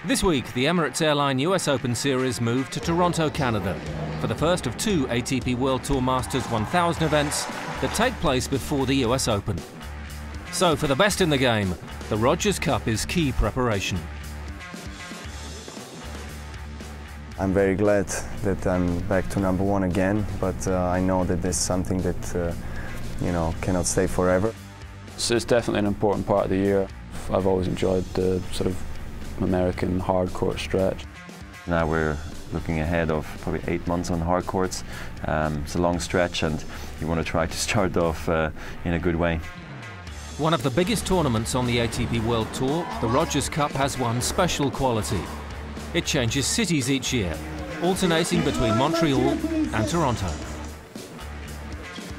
This week, the Emirates Airline US Open Series moved to Toronto, Canada, for the first of two ATP World Tour Masters 1000 events that take place before the US Open. So, for the best in the game, the Rogers Cup is key preparation. I'm very glad that I'm back to #1 again, but I know that this is something that cannot stay forever. So it's definitely an important part of the year. I've always enjoyed the sort of American hard court stretch. Now we're looking ahead of probably 8 months on hard courts. It's a long stretch and you want to try to start off in a good way. One of the biggest tournaments on the ATP World Tour, the Rogers Cup has one special quality. It changes cities each year, alternating between Montreal and Toronto.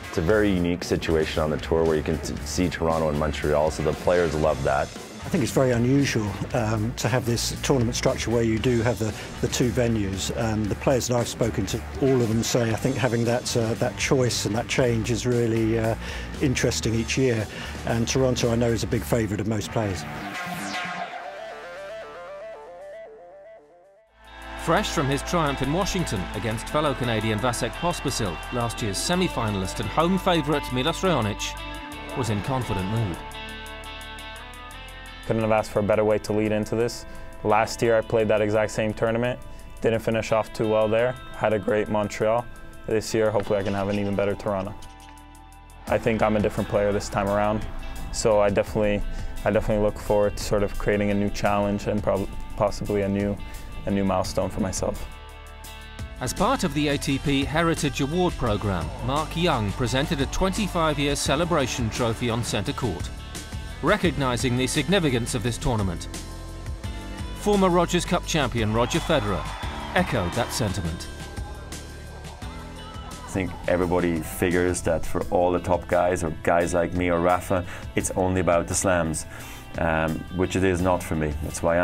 It's a very unique situation on the tour where you can see Toronto and Montreal, so the players love that. I think it's very unusual to have this tournament structure where you do have the two venues. The players that I've spoken to, all of them say I think having that choice and that change is really interesting each year. And Toronto, I know, is a big favourite of most players. Fresh from his triumph in Washington against fellow Canadian Vasek Pospisil, last year's semi-finalist and home favourite Milos Raonic was in confident mood. Couldn't have asked for a better way to lead into this. Last year I played that exact same tournament, didn't finish off too well there, had a great Montreal. This year hopefully I can have an even better Toronto. I think I'm a different player this time around, so I definitely look forward to sort of creating a new challenge and possibly a new milestone for myself. As part of the ATP Heritage Award programme, Mark Young presented a 25-year celebration trophy on centre court, recognising the significance of this tournament. Former Rogers Cup champion Roger Federer echoed that sentiment. I think everybody figures that for all the top guys, or guys like me or Rafa, it's only about the slams. Which it is not for me. That's why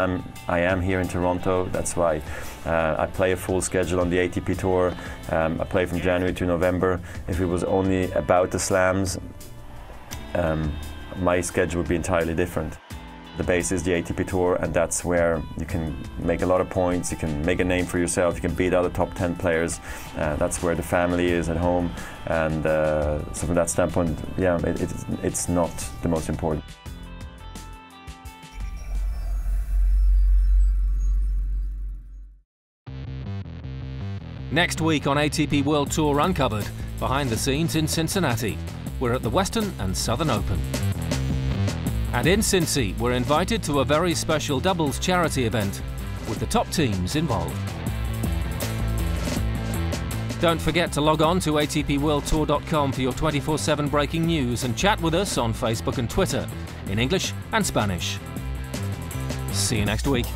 I am here in Toronto. That's why I play a full schedule on the ATP Tour. I play from January to November. If it was only about the slams, my schedule would be entirely different. The base is the ATP Tour, and that's where you can make a lot of points, you can make a name for yourself, you can beat other top 10 players. That's where the family is at home, and so from that standpoint, yeah, it's not the most important. Next week on ATP World Tour Uncovered, behind the scenes in Cincinnati, we're at the Western and Southern Open. And in Cincy, we're invited to a very special doubles charity event with the top teams involved. Don't forget to log on to atpworldtour.com for your 24/7 breaking news and chat with us on Facebook and Twitter in English and Spanish. See you next week.